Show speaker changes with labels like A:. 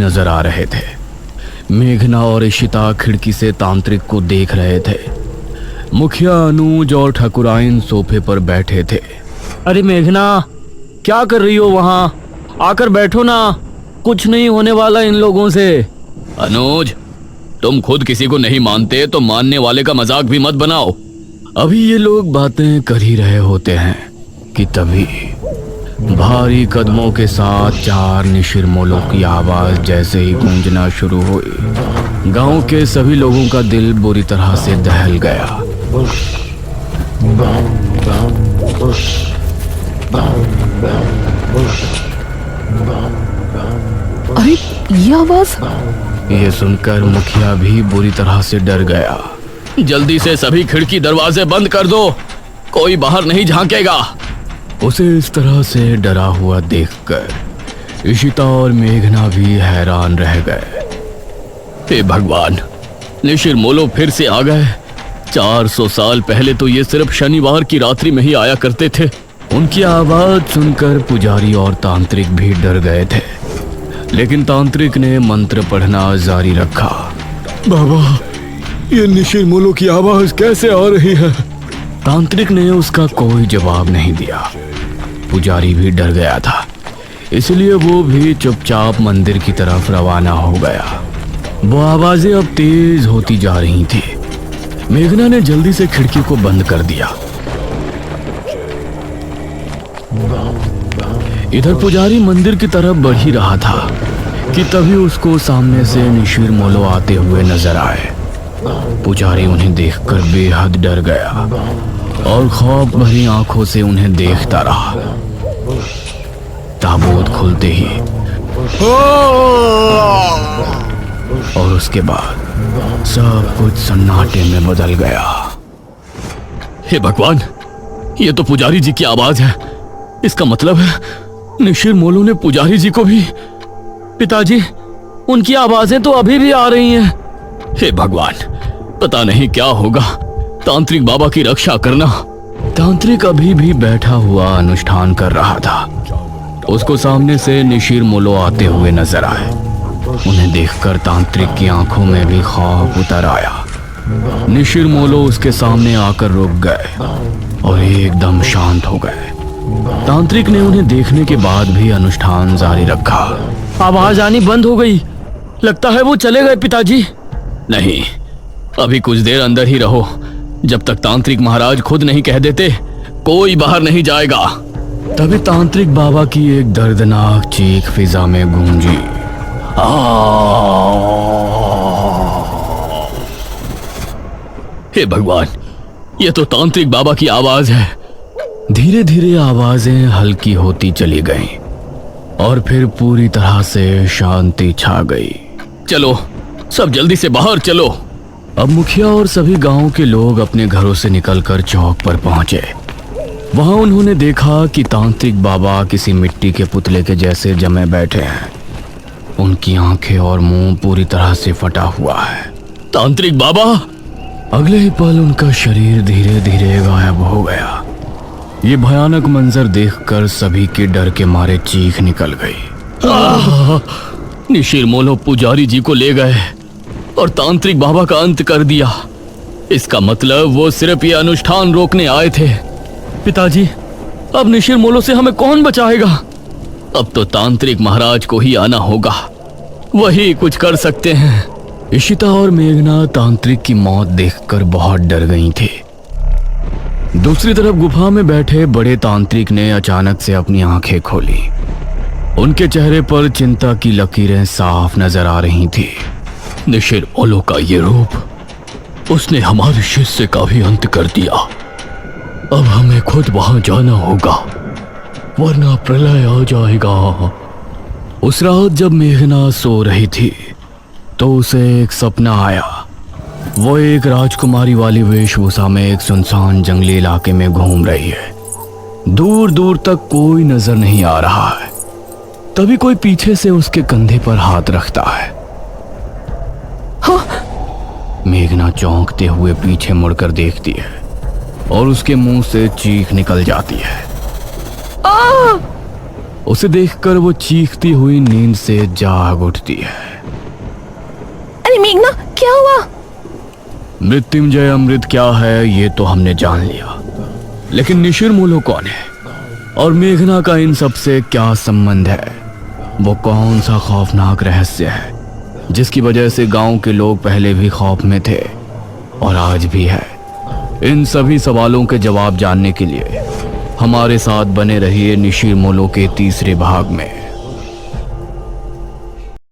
A: नजर आ रहे थे। मेघना और इशिता खिड़की से तांत्रिक को देख रहे थे। मुखिया अनुज और ठाकुराइन सोफे पर बैठे थे। अरे मेघना, क्या कर रही हो वहां? आकर बैठो ना, कुछ नहीं होने वाला इन लोगों से। अनुज, तुम खुद किसी को नहीं मानते तो मानने वाले का मजाक भी मत बनाओ। अभी ये लोग बातें कर ही रहे होते हैं कि तभी भारी कदमों के साथ 4 निशिरमोलों की आवाज जैसे ही गूंजना शुरू हुई, गांव के सभी लोगों का दिल बुरी तरह से दहल गया।
B: अरे ये आवाज!
A: ये सुनकर मुखिया भी बुरी तरह से डर गया। जल्दी से सभी खिड़की दरवाजे बंद कर दो, कोई बाहर नहीं झांकेगा। उसे इस तरह से डरा हुआ देखकर इशिता और मेघना भी हैरान रह गए। हे भगवान, निशिरमोलो फिर से आ गए। 400 साल पहले तो ये सिर्फ शनिवार की रात्रि में ही आया करते थे। उनकी आवाज सुनकर पुजारी और तांत्रिक भी डर गए थे, लेकिन तांत्रिक ने मंत्र पढ़ना जारी रखा। बाबा, ये निशिरमोलो की आवाज कैसे आ रही है? तांत्रिक ने उसका कोई जवाब नहीं दिया। पुजारी भी डर गया था, इसलिए वो भी चुपचाप मंदिर की तरफ रवाना हो गया। वो आवाजें अब तेज होती जा रही थी। मेघना ने जल्दी से खिड़की को बंद कर दिया। इधर पुजारी मंदिर की तरफ बढ़ ही रहा था कि तभी उसको सामने से निशिरमोलो आते हुए नजर आए। पुजारी उन्हें देखकर बेहद डर गया और खौफ भरी आंखों से उन्हें देखता रहा। ताबूत खुलते ही और उसके बाद सब कुछ सन्नाटे में बदल गया। हे भगवान, ये तो पुजारी जी की आवाज है। इसका मतलब है निशिरमोलो ने पुजारी जी को भी। पिताजी, उनकी आवाजें तो अभी भी आ रही हैं। हे भगवान, पता नहीं क्या होगा। तांत्रिक बाबा की रक्षा करना। तांत्रिक अभी भी बैठा हुआ अनुष्ठान कर रहा था। उसको सामने से निशिरमोलो आते हुए नजर आए। उन्हें देखकर तांत्रिक की आंखों में भी खौफ उतर आया। निशिरमोलो उसके सामने आकर रुक गए और एकदम शांत हो गए। तांत्रिक ने उन्हें देखने के बाद भी अनुष्ठान जारी रखा। आवाज आनी बंद हो गई, लगता है वो चले गए। पिताजी, नहीं, अभी कुछ देर अंदर ही रहो। जब तक तांत्रिक महाराज खुद नहीं कह देते, कोई बाहर नहीं जाएगा। तभी तांत्रिक बाबा की एक दर्दनाक चीख फिजा में गूंजी। हे भगवान, ये तो तांत्रिक बाबा की आवाज है। धीरे धीरे आवाजें हल्की होती चली गईं और फिर पूरी तरह से शांति छा गई। चलो, सब जल्दी से बाहर चलो। अब मुखिया और सभी गांव के लोग अपने घरों से निकलकर चौक पर पहुंचे। वहां उन्होंने देखा कि तांत्रिक बाबा किसी मिट्टी के पुतले के जैसे जमे बैठे हैं। उनकी आंखें और मुंह पूरी तरह से फटा हुआ है। तांत्रिक बाबा! अगले ही पल उनका शरीर धीरे धीरे गायब हो गया। ये भयानक मंजर देखकर सभी के डर के मारे चीख निकल गई। निशिरमोलो पुजारी जी को ले गए और तांत्रिक बाबा का अंत कर दिया। इसका मतलब वो सिर्फ ये अनुष्ठान रोकने आए थे। पिताजी, अब निशिरमोलो से हमें कौन बचाएगा? अब तो तांत्रिक महाराज को ही आना होगा, वही कुछ कर सकते हैं। इशिता और मेघना तांत्रिक की मौत देखकर बहुत डर गई थी। दूसरी तरफ गुफा में बैठे बड़े तांत्रिक ने अचानक से अपनी आंखें खोली। उनके चेहरे पर चिंता की लकीरें साफ नजर आ रही थी। निशिरमोलो का ये रूप, उसने हमारे शिष्य का भी अंत कर दिया। अब हमें खुद वहां जाना होगा, वरना प्रलय आ जाएगा। उस रात जब मेघना सो रही थी तो उसे एक सपना आया। वो एक राजकुमारी वाली वेशभूषा में एक सुनसान जंगली इलाके में घूम रही है। दूर दूर तक कोई नजर नहीं आ रहा है। तभी कोई पीछे से उसके कंधे पर हाथ रखता है। हाँ? मेघना चौंकते हुए पीछे मुड़कर देखती है और उसके मुंह से चीख निकल जाती है। उसे देखकर वो चीखती हुई नींद से जाग उठती है।
B: अरे मेघना, क्या हुआ?
A: मृत्युंजय अमृत क्या है ये तो हमने जान लिया, लेकिन निशिरमोलो कौन है और मेघना का इन सब से क्या संबंध है? वो कौन सा खौफनाक रहस्य है जिसकी वजह से गांव के लोग पहले भी खौफ में थे और आज भी है? इन सभी सवालों के जवाब जानने के लिए हमारे साथ बने रहिए निशिरमोलो के तीसरे भाग में।